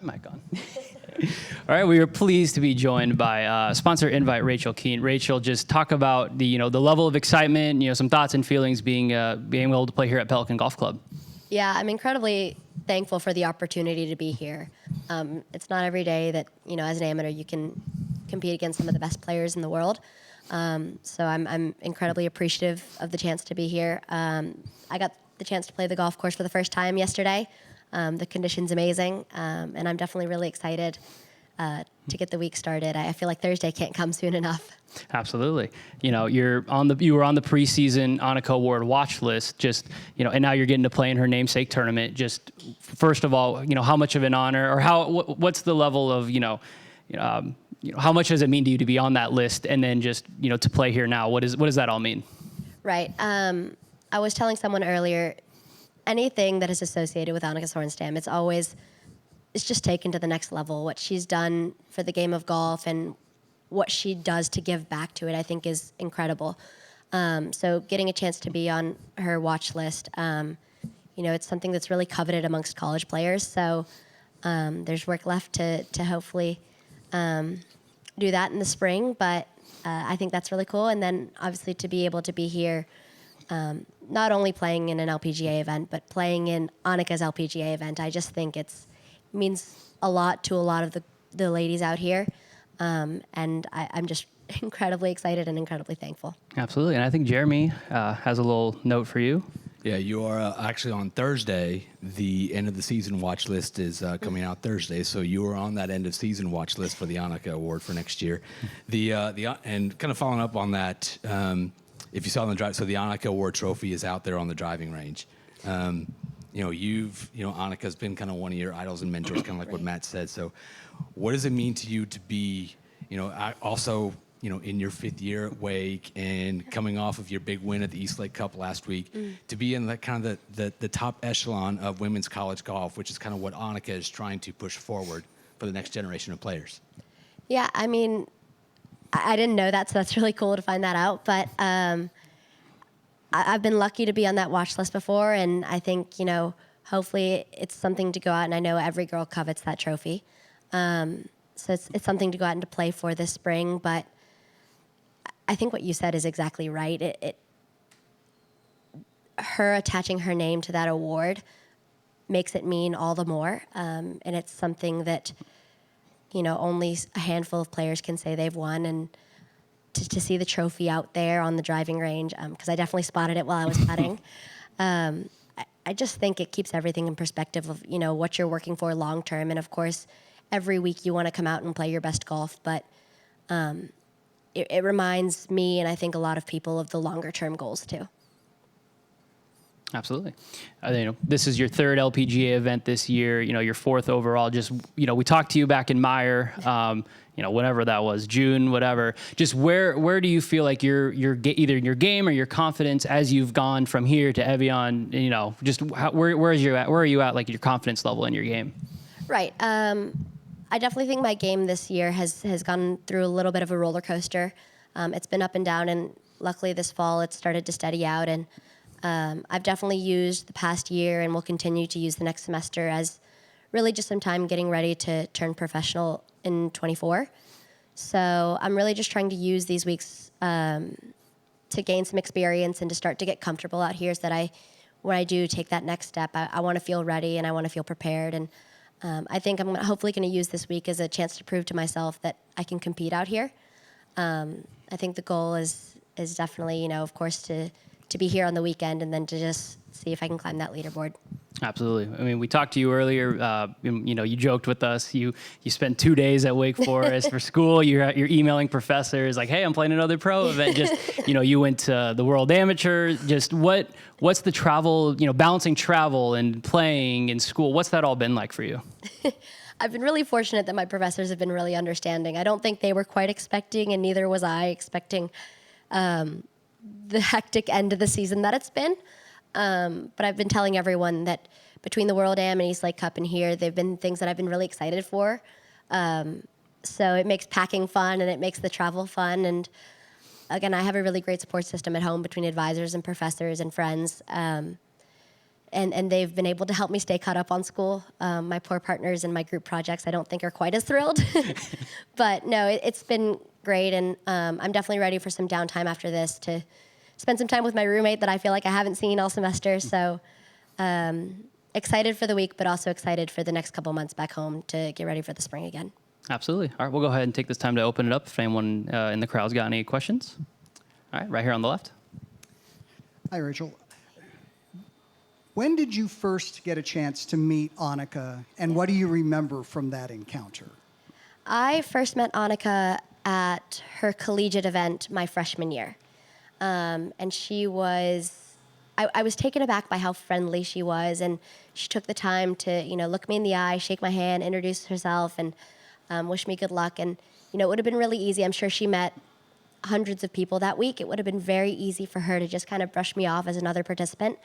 Mic on. All right, we are pleased to be joined by sponsor invite Rachel Kuehn. Rachel, just talk about the level of excitement, some thoughts and feelings being able to play here at Pelican Golf Club. Yeah, I'm incredibly thankful for the opportunity to be here. It's not every day that as an amateur you can compete against some of the best players in the world. So I'm incredibly appreciative of the chance to be here. I got the chance to play the golf course for the first time yesterday. The condition's amazing, and I'm definitely really excited to get the week started. I feel like Thursday can't come soon enough. Absolutely. You were on the preseason ANNIKA Award watch list, and now you're getting to play in her namesake tournament. Just first of all, how much of an honor, or what's the level of, how much does it mean to you to be on that list, and then just, to play here now? What does that all mean? Right. I was telling someone earlier, anything that is associated with Annika Sorenstam, it's just taken to the next level. What she's done for the game of golf and what she does to give back to it, I think is incredible. So getting a chance to be on her watch list, it's something that's really coveted amongst college players. So there's work left to hopefully do that in the spring, but I think that's really cool. And then obviously to be able to be here, not only playing in an LPGA event, but playing in Annika's LPGA event, I just think it means a lot to a lot of the ladies out here. And I'm just incredibly excited and incredibly thankful. Absolutely. And I think Jeremy has a little note for you. Yeah, you are actually on Thursday. The end of the season watch list is coming out Thursday, so you are on that end of season watch list for the ANNIKA Award for next year. And kind of following up on that, if you saw on the drive, so the ANNIKA Award trophy is out there on the driving range. Annika's been kind of one of your idols and mentors, kind of like what Matt said. So, what does it mean to you to be, also, in your 5th year at Wake and coming off of your big win at the East Lake Cup last week, to be in that kind of the top echelon of women's college golf, which is kind of what ANNIKA is trying to push forward for the next generation of players? Yeah, I mean, I didn't know that, so that's really cool to find that out. But I've been lucky to be on that watch list before, and I think, hopefully it's something to go out, and I know every girl covets that trophy. So it's something to go out and to play for this spring. But I think what you said is exactly right. Her attaching her name to that award makes it mean all the more, and it's something that only a handful of players can say they've won. And to see the trophy out there on the driving range, because I definitely spotted it while I was putting. I just think it keeps everything in perspective of what you're working for long term, and of course, every week you want to come out and play your best golf, but it reminds me, and I think a lot of people, of the longer term goals too. Absolutely. This is your 3rd LPGA event this year, your 4th overall. Just, we talked to you back in Meyer, whatever that was, June, whatever. Just where do you feel like you're either in your game or your confidence as you've gone from here to Evian, just where are you at, like your confidence level in your game? Right. I definitely think my game this year has gone through a little bit of a roller coaster. It's been up and down, and luckily this fall it's started to steady out. And I've definitely used the past year and will continue to use the next semester as really just some time getting ready to turn professional in 24. So I'm really just trying to use these weeks to gain some experience and to start to get comfortable out here, so that when I do take that next step, I want to feel ready and I want to feel prepared. And I think I'm hopefully going to use this week as a chance to prove to myself that I can compete out here. I think the goal is definitely, of course, to be here on the weekend and then to just see if I can climb that leaderboard. Absolutely. I mean, we talked to you earlier. You joked with us. You spent 2 days at Wake Forest for school. You're emailing professors like, "Hey, I'm playing another pro event." Just you went to the World Amateur. Just what's the travel? Balancing travel and playing in school. What's that all been like for you? I've been really fortunate that my professors have been really understanding. I don't think they were quite expecting, and neither was I expecting the hectic end of the season that it's been. But I've been telling everyone that between the World Am and East Lake Cup and here, they've been things that I've been really excited for. So it makes packing fun and it makes the travel fun. And again, I have a really great support system at home between advisors and professors and friends. And and they've been able to help me stay caught up on school. My poor partners in my group projects, I don't think are quite as thrilled. But no, it's been great, and I'm definitely ready for some downtime after this to spend some time with my roommate that I feel like I haven't seen all semester. So excited for the week, but also excited for the next couple months back home to get ready for the spring again. Absolutely. All right, we'll go ahead and take this time to open it up if anyone in the crowd's got any questions. All right, right here on the left. Hi, Rachel. When did you first get a chance to meet ANNIKA, and what do you remember from that encounter? I first met ANNIKA at her collegiate event my freshman year. And she was, I was taken aback by how friendly she was, and she took the time to, look me in the eye, shake my hand, introduce herself, and wish me good luck. And, it would have been really easy. I'm sure she met hundreds of people that week. It would have been very easy for her to just kind of brush me off as another participant.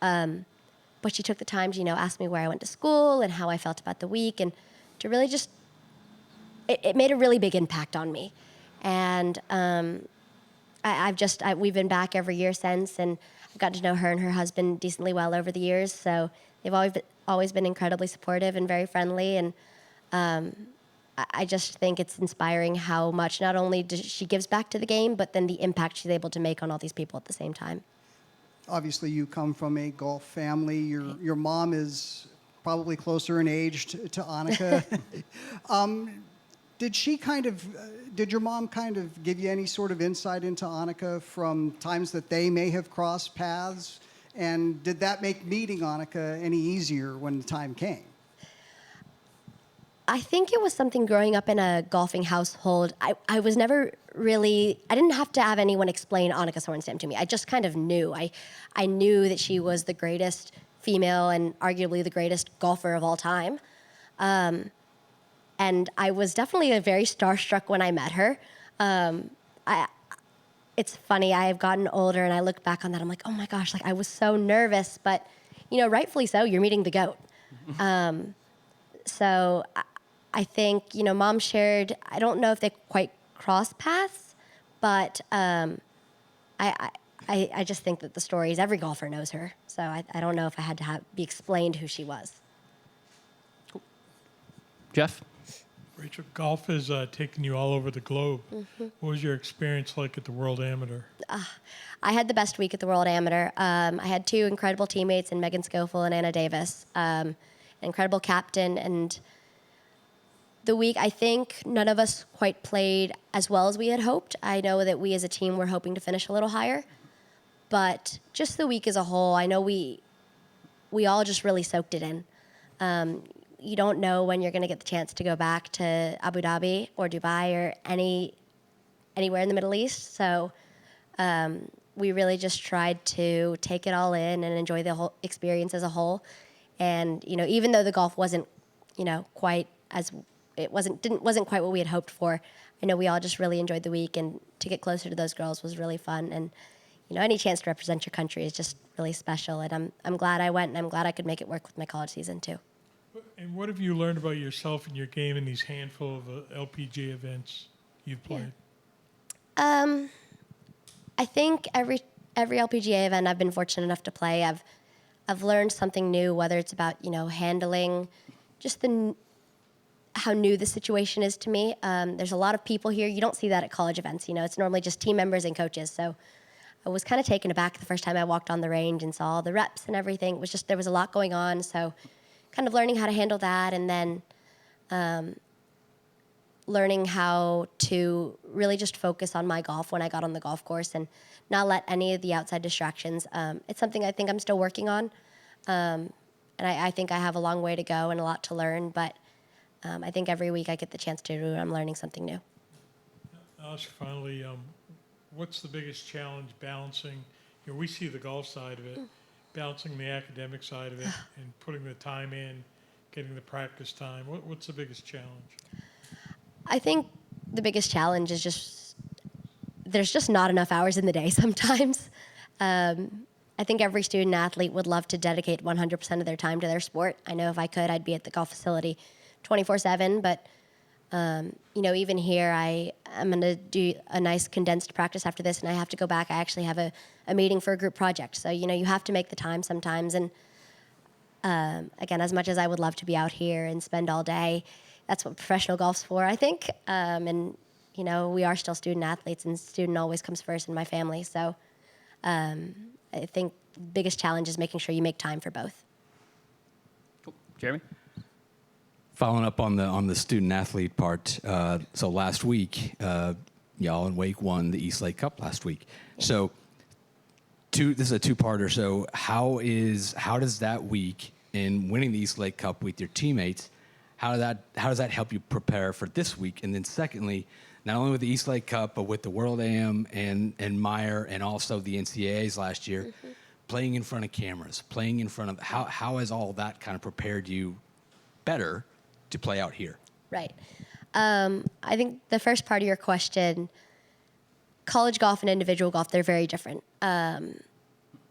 But she took the time to, ask me where I went to school and how I felt about the week, and to really just, it made a really big impact on me. And we've been back every year since, and I've gotten to know her and her husband decently well over the years. So they've always been incredibly supportive and very friendly. And I just think it's inspiring how much not only does she gives back to the game, but then the impact she's able to make on all these people at the same time. Obviously, you come from a golf family. Your mom is probably closer in age to ANNIKA. Did your mom kind of give you any sort of insight into ANNIKA from times that they may have crossed paths? And did that make meeting ANNIKA any easier when the time came? I think it was something growing up in a golfing household. I was never really, I didn't have to have anyone explain ANNIKA Sorenstam to me. I just kind of knew. I knew that she was the greatest female and arguably the greatest golfer of all time. And I was definitely very starstruck when I met her. It's funny, I have gotten older and I look back on that, I'm like, oh my gosh, I was so nervous, but rightfully so, you're meeting the GOAT. So I think, Mom shared, I don't know if they quite crossed paths, but I just think that the stories, every golfer knows her. So I don't know if I had to be explained who she was. Jeff? Rachel, golf has taken you all over the globe. Mm-hmm. What was your experience like at the World Amateur? I had the best week at the World Amateur. I had two incredible teammates in Megan Schofield and Anna Davis, an incredible captain, and the week, I think none of us quite played as well as we had hoped. I know that we as a team were hoping to finish a little higher, but just the week as a whole, I know we all just really soaked it in. You don't know when you're going to get the chance to go back to Abu Dhabi or Dubai or anywhere in the Middle East. So we really just tried to take it all in and enjoy the whole experience as a whole. And even though the golf wasn't, quite as wasn't quite what we had hoped for, I know we all just really enjoyed the week, and to get closer to those girls was really fun. And any chance to represent your country is just really special. And I'm glad I went, and I'm glad I could make it work with my college season too. And what have you learned about yourself and your game in these handful of LPGA events you've played? I think every LPGA event I've been fortunate enough to play, I've learned something new, whether it's about handling just how new the situation is to me. There's a lot of people here. You don't see that at college events. It's normally just team members and coaches. So I was kind of taken aback the first time I walked on the range and saw all the reps and everything. It was just, there was a lot going on. So kind of learning how to handle that, and then learning how to really just focus on my golf when I got on the golf course and not let any of the outside distractions. It's something I think I'm still working on. And I think I have a long way to go and a lot to learn, but I think every week I get the chance to do it, I'm learning something new. I'll ask you finally, what's the biggest challenge balancing, we see the golf side of it, balancing the academic side of it and putting the time in, getting the practice time. What's the biggest challenge? I think the biggest challenge is just, there's just not enough hours in the day sometimes. I think every student athlete would love to dedicate 100% of their time to their sport. I know if I could, I'd be at the golf facility 24/7, but even here, I'm going to do a nice condensed practice after this, and I have to go back. I actually have a meeting for a group project. So, you have to make the time sometimes. And Again, as much as I would love to be out here and spend all day, that's what professional golf's for, I think. And, you know, we are still student athletes, and student always comes first in my family. So I think the biggest challenge is making sure you make time for both. Cool. Jeremy? Following up on the student athlete part, so last week, y'all in Wake won the East Lake Cup last week. So this is a two-parter. So how does that week in winning the East Lake Cup with your teammates, how does that help you prepare for this week? And then secondly, not only with the East Lake Cup, but with the World AM and Meyer and also the NCAAs last year, playing in front of cameras, playing in front of, how has all that kind of prepared you better to play out here? Right. I think the first part of your question, college golf and individual golf, they're very different.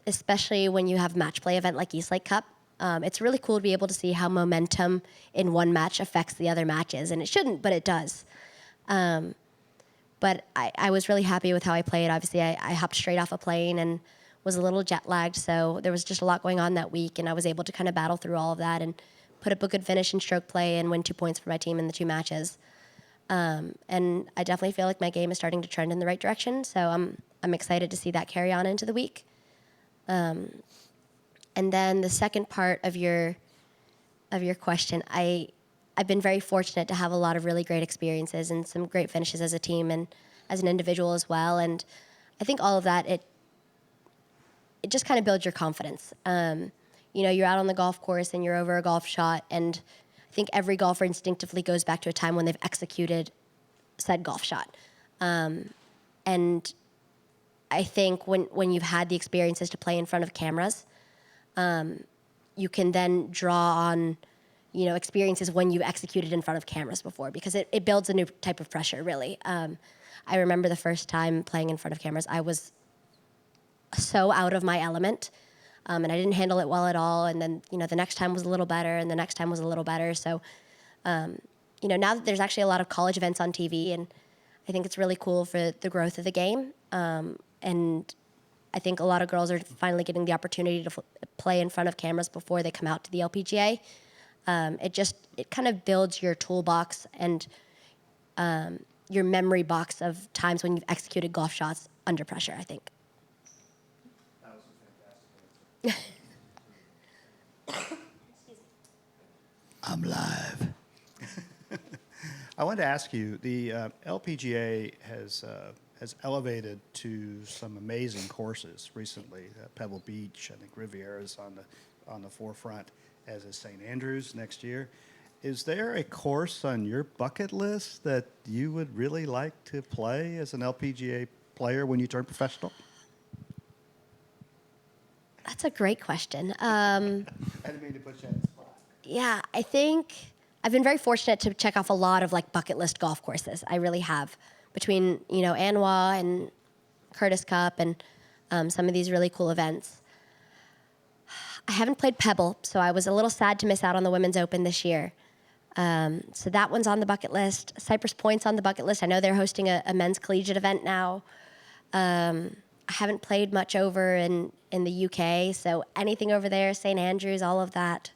Especially when you have a match play event like East Lake Cup. It's really cool to be able to see how momentum in one match affects the other matches. And it shouldn't, but it does. But I was really happy with how I played. Obviously, I hopped straight off a plane and was a little jet lagged. So there was just a lot going on that week. And I was able to kind of battle through all of that and put up a good finish in stroke play and win 2 points for my team in the 2 matches. And I definitely feel like my game is starting to trend in the right direction. So I'm excited to see that carry on into the week. And then the second part of your question, I've been very fortunate to have a lot of really great experiences and some great finishes as a team and as an individual as well. And I think all of that, it just kind of builds your confidence. You know, you're out on the golf course and you're over a golf shot, and I think every golfer instinctively goes back to a time when they've executed said golf shot. And I think when you've had the experiences to play in front of cameras, you can then draw on, you know, experiences when you've executed in front of cameras before, because it builds a new type of pressure, really. I remember the first time playing in front of cameras, I was so out of my element, and I didn't handle it well at all. And then, you know, the next time was a little better, and the next time was a little better. So, you know, now that there's actually a lot of college events on TV, and I think it's really cool for the growth of the game. And I think a lot of girls are finally getting the opportunity to play in front of cameras before they come out to the LPGA. It kind of builds your toolbox and your memory box of times when you've executed golf shots under pressure, I think. That was a fantastic answer. I'm live. I wanted to ask you, the LPGA has elevated to some amazing courses recently. Pebble Beach, I think Riviera's on the forefront, as is St. Andrews next year. Is there a course on your bucket list that you would really like to play as an LPGA player when you turn professional? That's a great question. I didn't mean to put you on the spot. Yeah, I think I've been very fortunate to check off a lot of like bucket list golf courses. I really have, between, you know, ANNIKA and Curtis Cup and some of these really cool events. I haven't played Pebble, so I was a little sad to miss out on the Women's Open this year. So that one's on the bucket list. Cypress Point's on the bucket list. I know they're hosting a men's collegiate event now. I haven't played much over in the UK, so anything over there, St. Andrews, all of that.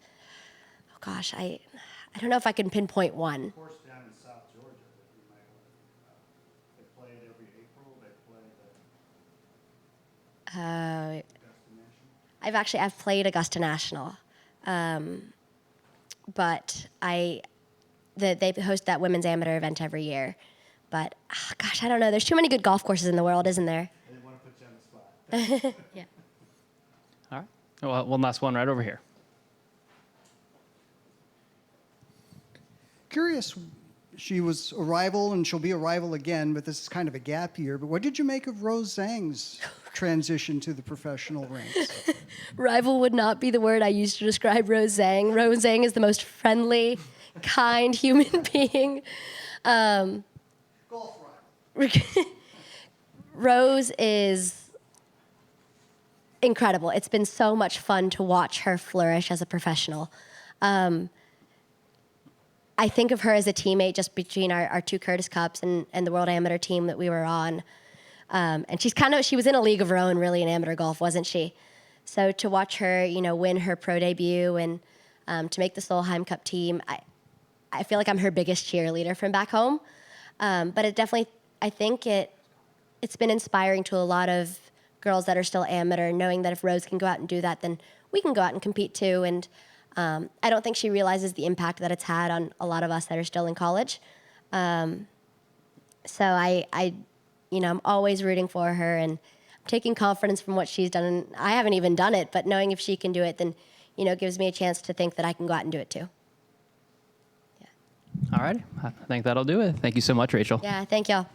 Oh gosh, I don't know if I can pinpoint one. Course down in South Georgia that you might want to, they play it every April. They play the Augusta National. I've played Augusta National, but they host that women's amateur event every year. But gosh, I don't know. There's too many good golf courses in the world, isn't there? I didn't want to put you on the spot. Yeah. All right. Well, one last one right over here. Curious, she was a rival and she'll be a rival again, but this is kind of a gap year. But what did you make of Rose Zhang's transition to the professional ranks? Rival would not be the word I used to describe Rose Zhang. Rose Zhang is the most friendly, kind human being. Golf rival. Rose is incredible. It's been so much fun to watch her flourish as a professional. I think of her as a teammate just between our 2 Curtis Cups and the World Amateur team that we were on. And she was in a league of her own, really, in amateur golf, wasn't she? So to watch her, win her pro debut and to make the Solheim Cup team, I feel like I'm her biggest cheerleader from back home. But it definitely, I think it's been inspiring to a lot of girls that are still amateur, knowing that if Rose can go out and do that, then we can go out and compete too. And I don't think she realizes the impact that it's had on a lot of us that are still in college. So I'm always rooting for her and taking confidence from what she's done. And I haven't even done it, but knowing if she can do it, then, gives me a chance to think that I can go out and do it too. All right. I think that'll do it. Thank you so much, Rachel. Yeah, thank y'all.